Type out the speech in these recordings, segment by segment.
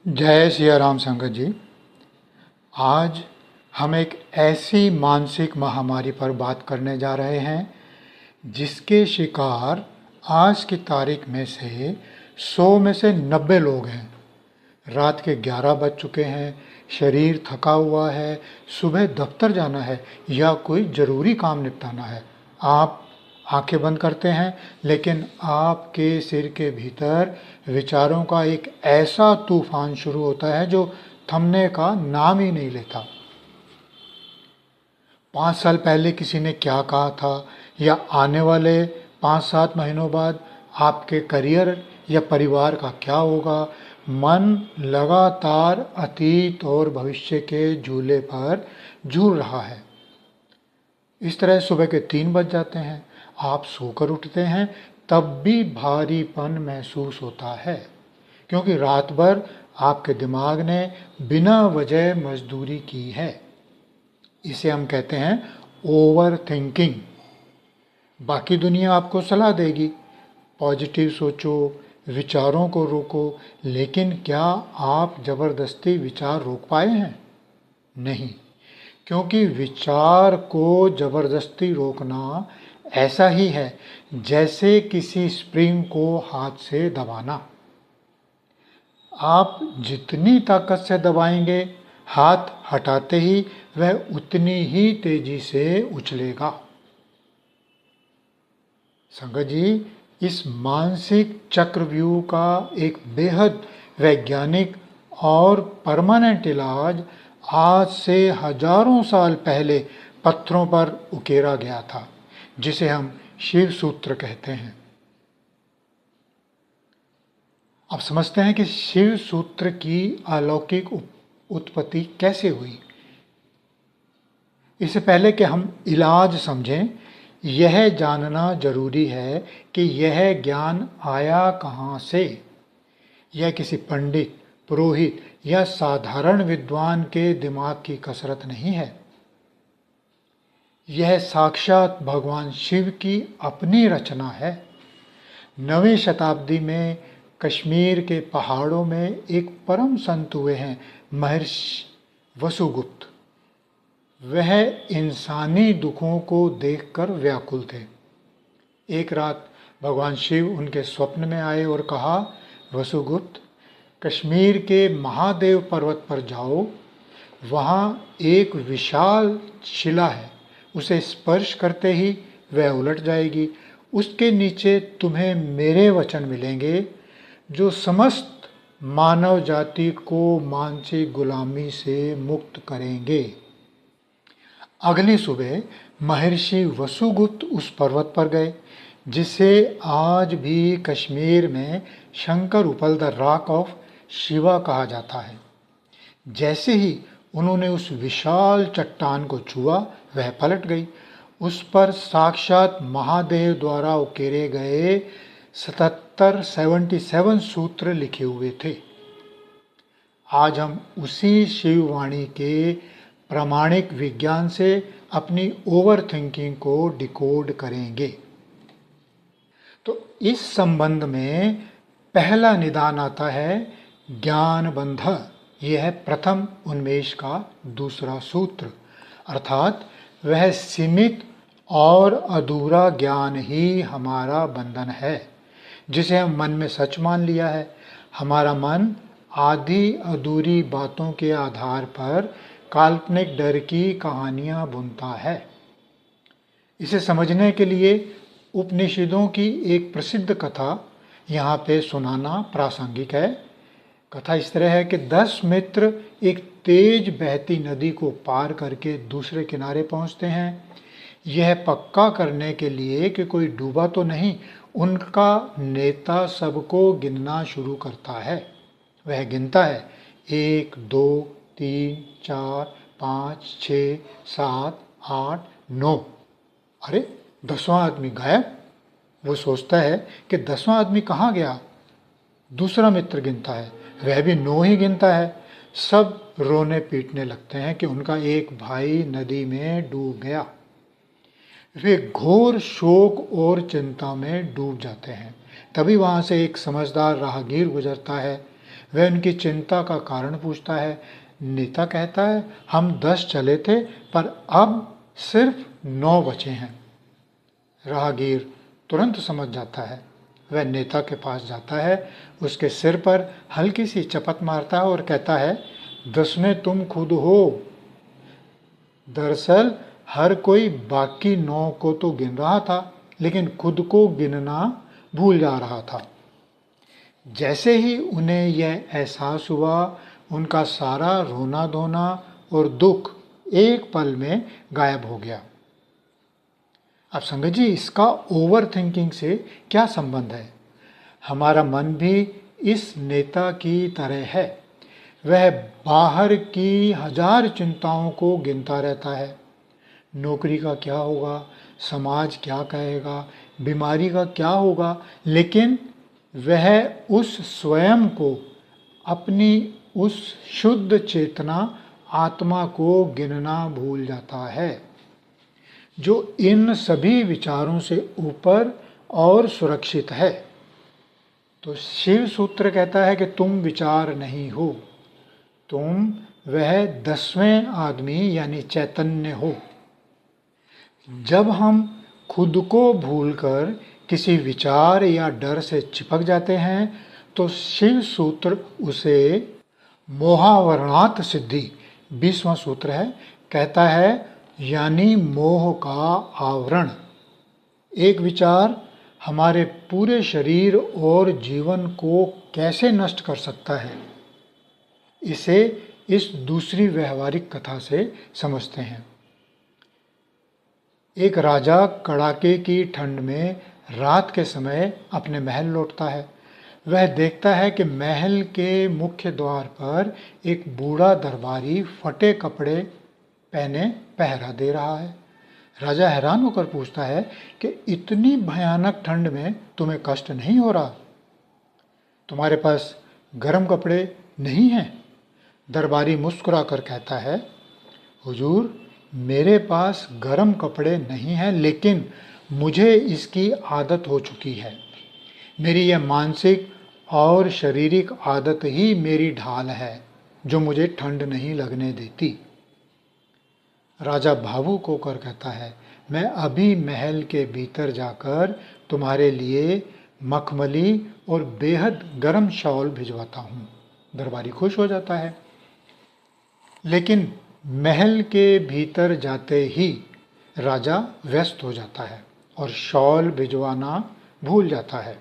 जय सिया राम संगत जी। आज हम एक ऐसी मानसिक महामारी पर बात करने जा रहे हैं जिसके शिकार आज की तारीख में से 100 में से 90 लोग हैं। रात के 11 बज चुके हैं, शरीर थका हुआ है, सुबह दफ्तर जाना है या कोई ज़रूरी काम निपटाना है। आप आंखें बंद करते हैं लेकिन आपके सिर के भीतर विचारों का एक ऐसा तूफान शुरू होता है जो थमने का नाम ही नहीं लेता। 5 साल पहले किसी ने क्या कहा था या आने वाले 5-7 महीनों बाद आपके करियर या परिवार का क्या होगा, मन लगातार अतीत और भविष्य के झूले पर झूल रहा है। इस तरह सुबह के 3 बज जाते हैं, आप सोकर उठते हैं तब भी भारीपन महसूस होता है, क्योंकि रात भर आपके दिमाग ने बिना वजह मजदूरी की है। इसे हम कहते हैं ओवर थिंकिंग। बाकी दुनिया आपको सलाह देगी, पॉजिटिव सोचो, विचारों को रोको, लेकिन क्या आप जबरदस्ती विचार रोक पाए हैं? नहीं, क्योंकि विचार को जबरदस्ती रोकना ऐसा ही है जैसे किसी स्प्रिंग को हाथ से दबाना। आप जितनी ताकत से दबाएंगे, हाथ हटाते ही वह उतनी ही तेजी से उछलेगा। संगत जी, इस मानसिक चक्रव्यूह का एक बेहद वैज्ञानिक और परमानेंट इलाज आज से हजारों साल पहले पत्थरों पर उकेरा गया था, जिसे हम शिव सूत्र कहते हैं। अब समझते हैं कि शिव सूत्र की अलौकिक उत्पत्ति कैसे हुई। इससे पहले कि हम इलाज समझें, यह जानना जरूरी है कि यह ज्ञान आया कहाँ से। यह किसी पंडित, पुरोहित या साधारण विद्वान के दिमाग की कसरत नहीं है। यह साक्षात भगवान शिव की अपनी रचना है। 9वीं शताब्दी में कश्मीर के पहाड़ों में एक परम संत हुए हैं, महर्षि वसुगुप्त। वह इंसानी दुखों को देखकर व्याकुल थे। एक रात भगवान शिव उनके स्वप्न में आए और कहा, वसुगुप्त, कश्मीर के महादेव पर्वत पर जाओ, वहाँ एक विशाल शिला है, उसे स्पर्श करते ही वह उलट जाएगी। उसके नीचे तुम्हें मेरे वचन मिलेंगे जो समस्त मानव जाति को मानसिक गुलामी से मुक्त करेंगे। अगली सुबह महर्षि वसुगुप्त उस पर्वत पर गए जिसे आज भी कश्मीर में शंकर उपल द रॉक ऑफ शिवा कहा जाता है। जैसे ही उन्होंने उस विशाल चट्टान को छुआ, वह पलट गई। उस पर साक्षात महादेव द्वारा उकेरे गए 77 सूत्र लिखे हुए थे। आज हम उसी शिववाणी के प्रामाणिक विज्ञान से अपनी ओवर थिंकिंग को डिकोड करेंगे। तो इस संबंध में पहला निदान आता है ज्ञान बंध। यह है प्रथम उन्मेष का दूसरा सूत्र, अर्थात वह सीमित और अधूरा ज्ञान ही हमारा बंधन है, जिसे हम मन में सच मान लिया है। हमारा मन आधी अधूरी बातों के आधार पर काल्पनिक डर की कहानियां बुनता है। इसे समझने के लिए उपनिषदों की एक प्रसिद्ध कथा यहाँ पे सुनाना प्रासंगिक है। कथा इस तरह है कि 10 मित्र एक तेज बहती नदी को पार करके दूसरे किनारे पहुँचते हैं। यह पक्का करने के लिए कि कोई डूबा तो नहीं, उनका नेता सबको गिनना शुरू करता है। वह गिनता है 1, 2, 3, 4, 5, 6, 7, 8, 9। अरे 10वां आदमी गायब। वो सोचता है कि 10वां आदमी कहाँ गया। दूसरा मित्र गिनता है, वह भी 9 ही गिनता है। सब रोने पीटने लगते हैं कि उनका एक भाई नदी में डूब गया। वे घोर शोक और चिंता में डूब जाते हैं। तभी वहाँ से एक समझदार राहगीर गुजरता है। वह उनकी चिंता का कारण पूछता है। नेता कहता है, हम 10 चले थे पर अब सिर्फ 9 बचे हैं। राहगीर तुरंत समझ जाता है। वह नेता के पास जाता है, उसके सिर पर हल्की सी चपत मारता है और कहता है, 10वें तुम खुद हो। दरअसल हर कोई बाकी 9 को तो गिन रहा था, लेकिन खुद को गिनना भूल जा रहा था। जैसे ही उन्हें यह एहसास हुआ, उनका सारा रोना धोना और दुख एक पल में गायब हो गया। अब संगत जी, इसका ओवर थिंकिंग से क्या संबंध है? हमारा मन भी इस नेता की तरह है। वह बाहर की 1000 चिंताओं को गिनता रहता है। नौकरी का क्या होगा, समाज क्या कहेगा, बीमारी का क्या होगा, लेकिन वह उस स्वयं को, अपनी उस शुद्ध चेतना आत्मा को गिनना भूल जाता है, जो इन सभी विचारों से ऊपर और सुरक्षित है। तो शिव सूत्र कहता है कि तुम विचार नहीं हो, तुम वह 10वें आदमी यानी चैतन्य हो। जब हम खुद को भूलकर किसी विचार या डर से चिपक जाते हैं, तो शिव सूत्र उसे मोहावरणात् सिद्धि 20वां सूत्र है, कहता है, यानी मोह का आवरण। एक विचार हमारे पूरे शरीर और जीवन को कैसे नष्ट कर सकता है, इसे इस दूसरी व्यवहारिक कथा से समझते हैं। एक राजा कड़ाके की ठंड में रात के समय अपने महल लौटता है। वह देखता है कि महल के मुख्य द्वार पर एक बूढ़ा दरबारी फटे कपड़े पहने पहरा दे रहा है। राजा हैरान होकर पूछता है कि इतनी भयानक ठंड में तुम्हें कष्ट नहीं हो रहा? तुम्हारे पास गर्म कपड़े नहीं हैं? दरबारी मुस्कुराकर कहता है, हुजूर, मेरे पास गर्म कपड़े नहीं हैं, लेकिन मुझे इसकी आदत हो चुकी है। मेरी यह मानसिक और शारीरिक आदत ही मेरी ढाल है, जो मुझे ठंड नहीं लगने देती। राजा भावुक होकर कहता है, मैं अभी महल के भीतर जाकर तुम्हारे लिए मखमली और बेहद गर्म शॉल भिजवाता हूँ। दरबारी खुश हो जाता है, लेकिन महल के भीतर जाते ही राजा व्यस्त हो जाता है और शॉल भिजवाना भूल जाता है।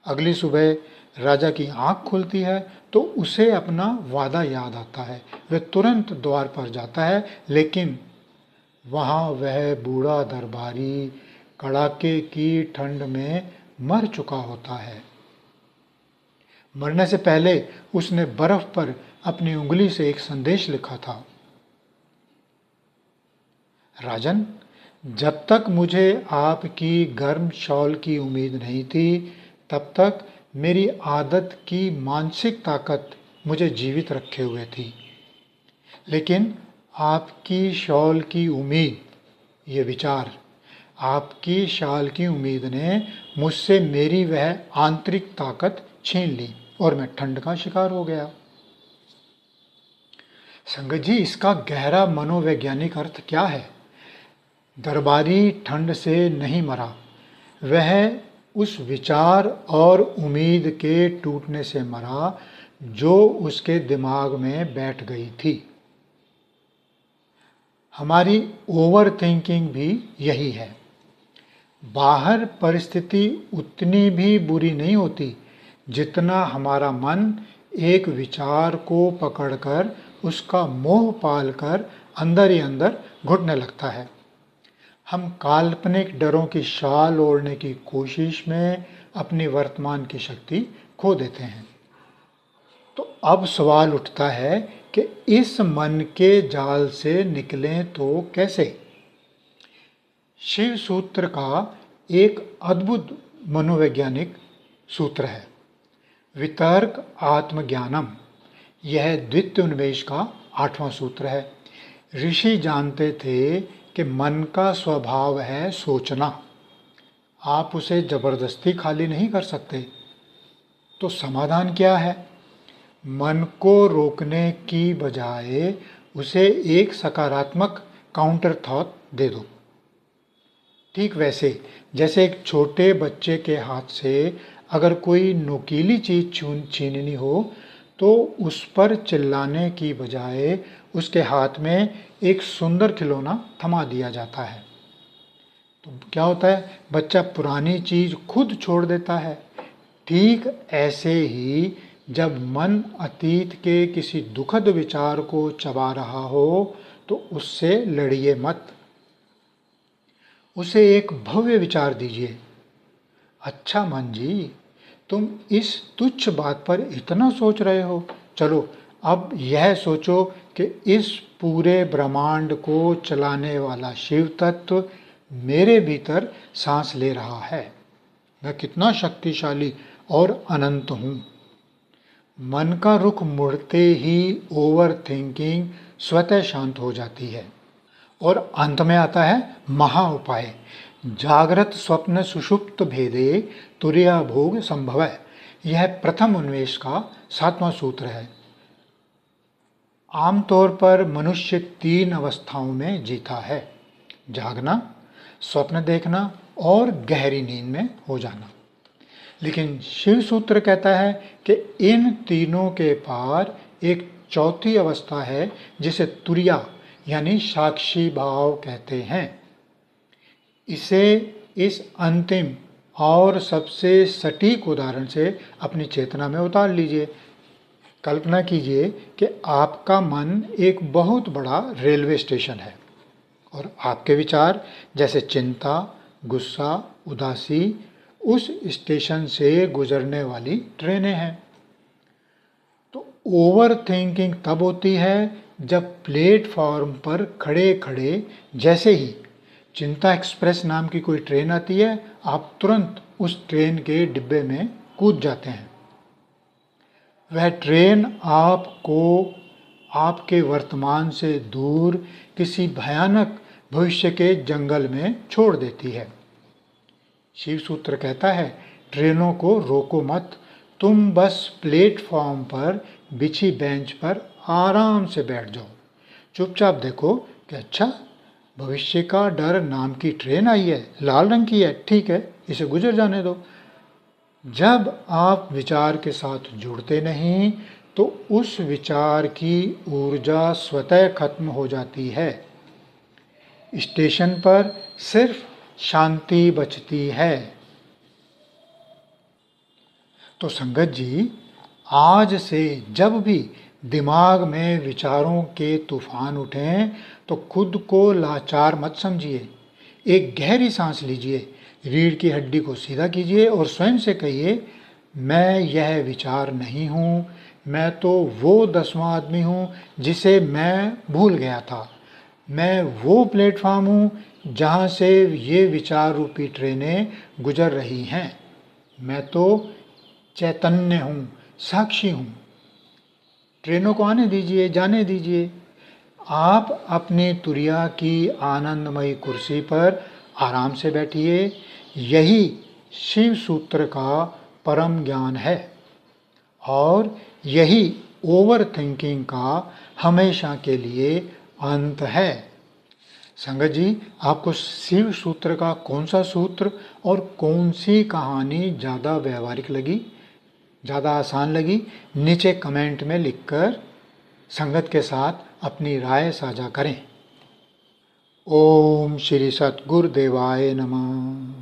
अगली सुबह राजा की आंख खुलती है तो उसे अपना वादा याद आता है। वह तुरंत द्वार पर जाता है, लेकिन वहाँ वह बूढ़ा दरबारी कड़ाके की ठंड में मर चुका होता है। मरने से पहले उसने बर्फ पर अपनी उंगली से एक संदेश लिखा था, राजन, जब तक मुझे आपकी गर्म शॉल की उम्मीद नहीं थी, तब तक मेरी आदत की मानसिक ताकत मुझे जीवित रखे हुए थी, लेकिन आपकी शॉल की उम्मीद, ये विचार, आपकी शॉल की उम्मीद ने मुझसे मेरी वह आंतरिक ताकत छीन ली और मैं ठंड का शिकार हो गया। संगत जी, इसका गहरा मनोवैज्ञानिक अर्थ क्या है? दरबारी ठंड से नहीं मरा, वह उस विचार और उम्मीद के टूटने से मरा जो उसके दिमाग में बैठ गई थी। हमारी ओवर थिंकिंग भी यही है। बाहर परिस्थिति उतनी भी बुरी नहीं होती जितना हमारा मन एक विचार को पकड़कर उसका मोह पालकर अंदर ही अंदर घुटने लगता है। हम काल्पनिक डरों की शाल ओढ़ने की कोशिश में अपनी वर्तमान की शक्ति खो देते हैं। तो अब सवाल उठता है कि इस मन के जाल से निकलें तो कैसे? शिव सूत्र का एक अद्भुत मनोवैज्ञानिक सूत्र है, वितर्क आत्मज्ञानम। यह द्वितीय उन्मेष का 8वां सूत्र है। ऋषि जानते थे कि मन का स्वभाव है सोचना। आप उसे जबरदस्ती खाली नहीं कर सकते। तो समाधान क्या है? मन को रोकने की बजाय उसे एक सकारात्मक काउंटर थॉट दे दो। ठीक वैसे जैसे एक छोटे बच्चे के हाथ से अगर कोई नुकीली चीज छीननी हो तो उस पर चिल्लाने की बजाय उसके हाथ में एक सुंदर खिलौना थमा दिया जाता है। तो क्या होता है? बच्चा पुरानी चीज खुद छोड़ देता है। ठीक ऐसे ही जब मन अतीत के किसी दुखद विचार को चबा रहा हो तो उससे लड़िए मत, उसे एक भव्य विचार दीजिए। अच्छा मन जी, तुम इस तुच्छ बात पर इतना सोच रहे हो, चलो अब यह सोचो कि इस पूरे ब्रह्मांड को चलाने वाला शिव तत्व मेरे भीतर सांस ले रहा है। मैं कितना शक्तिशाली और अनंत हूँ। मन का रुख मुड़ते ही ओवर थिंकिंग स्वतः शांत हो जाती है। और अंत में आता है महा उपाय। जागृत स्वप्न सुषुप्त भेदे तुर्या भोग संभव है। यह प्रथम उन्मेष का 7वां सूत्र है। आमतौर पर मनुष्य 3 अवस्थाओं में जीता है: जागना, स्वप्न देखना और गहरी नींद में हो जाना। लेकिन शिव सूत्र कहता है कि इन तीनों के पार एक चौथी अवस्था है जिसे तुरिया यानी साक्षी भाव कहते हैं। इसे इस अंतिम और सबसे सटीक उदाहरण से अपनी चेतना में उतार लीजिए। कल्पना कीजिए कि आपका मन एक बहुत बड़ा रेलवे स्टेशन है और आपके विचार जैसे चिंता, गुस्सा, उदासी उस स्टेशन से गुजरने वाली ट्रेनें हैं। तो ओवर थिंकिंग तब होती है जब प्लेटफॉर्म पर खड़े खड़े जैसे ही चिंता एक्सप्रेस नाम की कोई ट्रेन आती है, आप तुरंत उस ट्रेन के डिब्बे में कूद जाते हैं। वह ट्रेन आपको आपके वर्तमान से दूर किसी भयानक भविष्य के जंगल में छोड़ देती है। शिव सूत्र कहता है, ट्रेनों को रोको मत, तुम बस प्लेटफॉर्म पर बिछी बेंच पर आराम से बैठ जाओ। चुपचाप देखो कि अच्छा, भविष्य का डर नाम की ट्रेन आई है, लाल रंग की है, ठीक है, इसे गुजर जाने दो। जब आप विचार के साथ जुड़ते नहीं तो उस विचार की ऊर्जा स्वतः खत्म हो जाती है। स्टेशन पर सिर्फ शांति बचती है। तो संगत जी, आज से जब भी दिमाग में विचारों के तूफान उठें तो खुद को लाचार मत समझिए। एक गहरी सांस लीजिए, रीढ़ की हड्डी को सीधा कीजिए और स्वयं से कहिए, मैं यह विचार नहीं हूँ, मैं तो वो 10वां आदमी हूँ जिसे मैं भूल गया था। मैं वो प्लेटफॉर्म हूँ जहाँ से ये विचार रूपी ट्रेनें गुजर रही हैं। मैं तो चैतन्य हूँ, साक्षी हूँ। ट्रेनों को आने दीजिए, जाने दीजिए। आप अपनी तुरिया की आनंदमयी कुर्सी पर आराम से बैठिए। यही शिव सूत्र का परम ज्ञान है और यही ओवर थिंकिंग का हमेशा के लिए अंत है। संगत जी, आपको शिव सूत्र का कौन सा सूत्र और कौन सी कहानी ज़्यादा व्यवहारिक लगी, ज़्यादा आसान लगी? नीचे कमेंट में लिखकर संगत के साथ अपनी राय साझा करें। ओम श्री सद्गुरुदेवाय नमः।